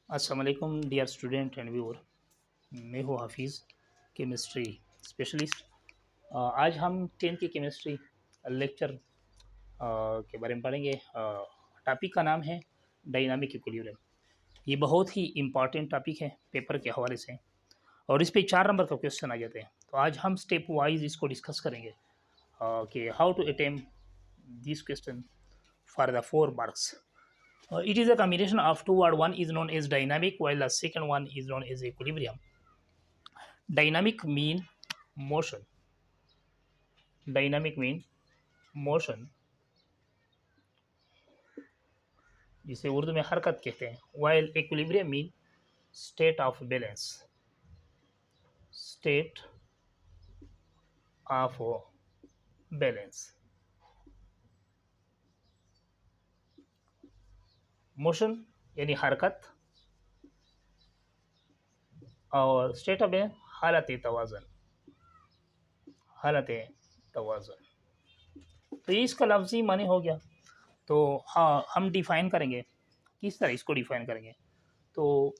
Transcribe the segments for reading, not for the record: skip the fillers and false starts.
अस्सलाम वालेकुम dear student and viewer. मैं हूँ हाफिज़, केमिस्ट्री स्पेशलिस्ट। आज हम टेंथ की केमिस्ट्री लेक्चर के बारे में पढ़ेंगे। टॉपिक का नाम है डायनामिक इक्विलिब्रियम। ये बहुत ही इम्पॉर्टेंट टॉपिक है पेपर के हवाले से, और इस पे 4 नंबर का क्वेश्चन आ जाते हैं। तो आज हम स्टेप वाइज इसको डिस्कस करेंगे कि how to attempt this question for the 4 marks. It is a combination of two words. One is known as dynamic, while the second one is known as equilibrium. Dynamic mean motion. Dynamic mean motion, जिसे उर्दू में हरकत कहते हैं. While equilibrium mean state of balance. State of balance. Motion यानी हरकत, और state of है हालत तवाज़ुन. हालत तवाज़ुन, तो ये इसका लफ्ज़ी माने हो गया. तो हाँ, हम डिफ़ाइन करेंगे. किस तरह इसको डिफ़ाइन करेंगे? तो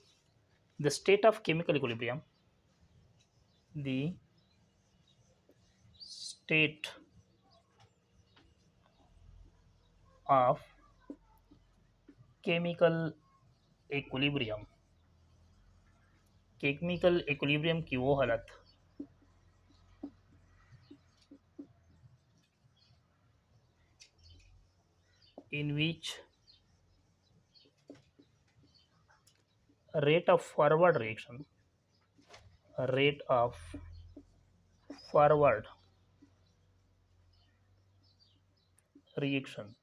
the state of chemical equilibrium, the state of chemical equilibrium, chemical equilibrium की वो हालत इन विच rate of forward reaction, rate of forward reaction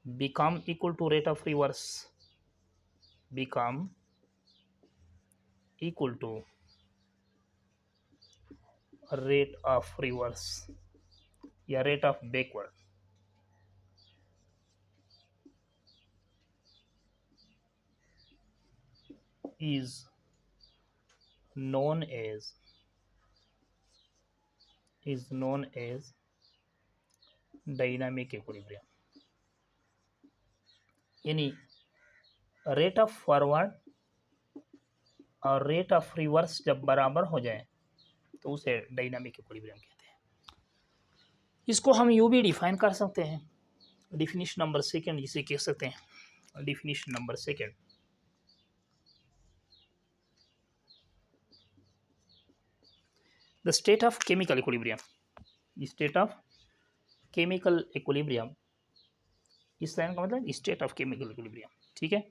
become equal to rate of reverse, become equal to rate of reverse या rate of backward. is known as dynamic equilibrium. यानी rate of forward और rate of reverse जब बराबर हो जाए तो उसे dynamic equilibrium कहते हैं. इसको हम यूँ भी डिफाइन कर सकते हैं, डिफिनीशन नंबर सेकेंड जिसे कह सकते हैं. Definition number second, the state of chemical equilibrium. State of chemical equilibrium, इस लाइन का मतलब स्टेट ऑफ केमिकल इक्विलिब्रियम. ठीक है.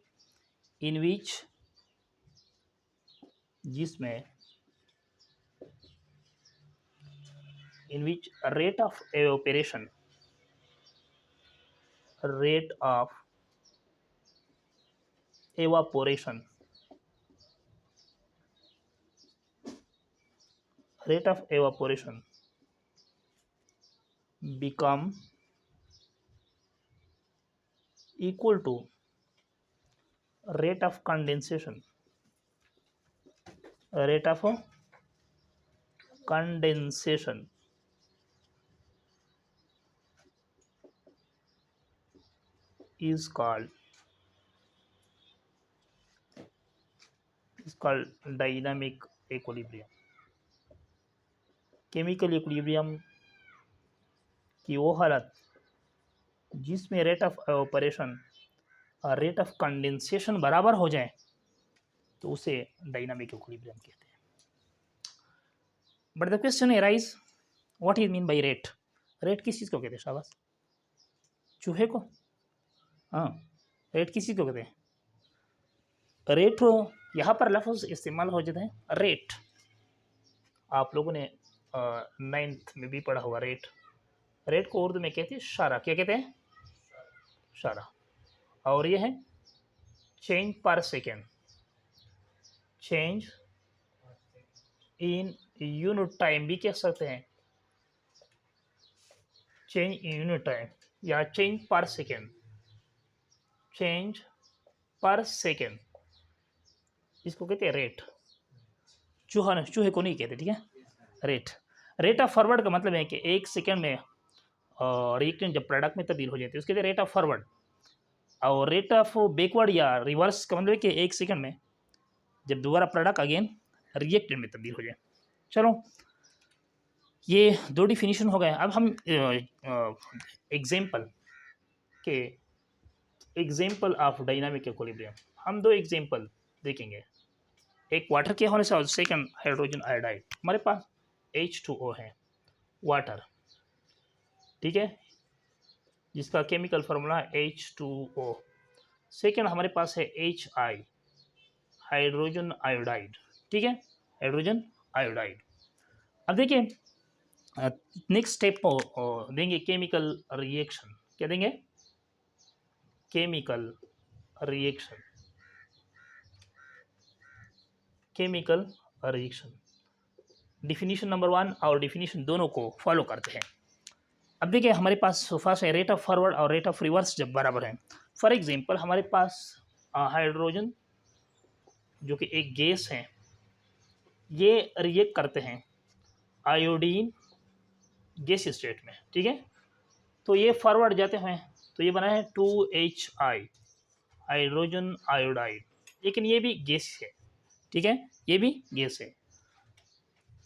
इन विच, जिसमें, in which rate of evaporation, rate of evaporation, rate of evaporation become equal to rate of condensation, rate of condensation is called dynamic equilibrium. Chemical equilibrium की वो हालत जिसमें rate of evaporation और rate of condensation बराबर हो जाए तो उसे डायनामिक इक्विलिब्रियम कहते हैं. But the question arise, what is mean by rate? Rate किस चीज़ को कहते हैं? शाबाश, चूहे को. हाँ, रेट किस चीज़ को कहते हैं? रेट यहाँ पर लफ्ज़ इस्तेमाल हो जाता है रेट. आप लोगों ने 9th में भी पढ़ा हुआ रेट. रेट को उर्दू में कहते हैं शारा. क्या कहते हैं? शारा. और ये है चेंज पर second, change in unit time भी कह सकते हैं. चेंज इन यूनिट टाइम या चेंज पर सेकेंड, चेंज पर सेकेंड, इसको कहते हैं रेट. चूहे को नहीं कहते. ठीक है. रेट, रेट ऑफ फॉरवर्ड का मतलब है कि 1 सेकेंड में रिएक्टेंट जब प्रोडक्ट में तब्दील हो जाती है उसके लिए रेट ऑफ फॉरवर्ड. और रेट ऑफ बैकवर्ड या रिवर्स का मतलब कि 1 सेकंड में जब दोबारा प्रोडक्ट अगेन रिएक्टेंट में तब्दील हो जाए। चलो ये 2 डिफिनीशन हो गए। अब हम एग्जांपल के एग्जांपल ऑफ डायनामिक इक्विलिब्रियम हम 2 एग्जांपल देखेंगे। एक वाटर के होने से और सेकंड हाइड्रोजन आयोडाइड। हमारे पास H2O है वाटर, ठीक है, जिसका केमिकल फार्मूला है H2O। सेकंड हमारे पास है HI हाइड्रोजन आयोडाइड, ठीक है, हाइड्रोजन आयोडाइड। अब देखिए नेक्स्ट स्टेप देंगे केमिकल रिएक्शन। क्या देंगे? Chemical reaction, chemical reaction. Definition number 1 और डिफिनीशन दोनों को फॉलो करते हैं। अब देखिए हमारे पास सोफा से रेट ऑफ फॉरवर्ड और रेट ऑफ रिवर्स जब बराबर है, फॉर एग्जांपल हमारे पास हाइड्रोजन जो कि एक गैस है, ये रिएक्ट करते हैं आयोडीन गैस स्टेट में, ठीक है, तो ये फॉरवर्ड जाते हैं तो ये बना है 2HI हाइड्रोजन आयोडाइड, लेकिन ये भी गैस है, ठीक है, ये भी गैस है।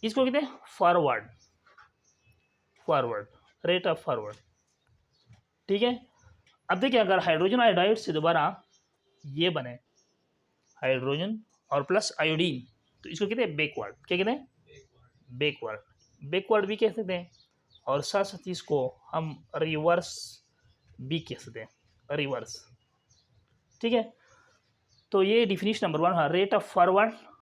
इसको कहते हैं forward, forward rate of forward, ठीक है। अब देखिए अगर हाइड्रोजन आयोडाइड से दोबारा ये बने हाइड्रोजन और प्लस आयोडीन, तो इसको कहते हैं बैकवर्ड। क्या कहते हैं? बैकवर्ड, बैकवर्ड भी कह सकते हैं और साथ साथ इसको हम रिवर्स भी कह सकते हैं, रिवर्स, ठीक है। तो ये डिफिनीशन नंबर 1 है रेट ऑफ फॉरवर्ड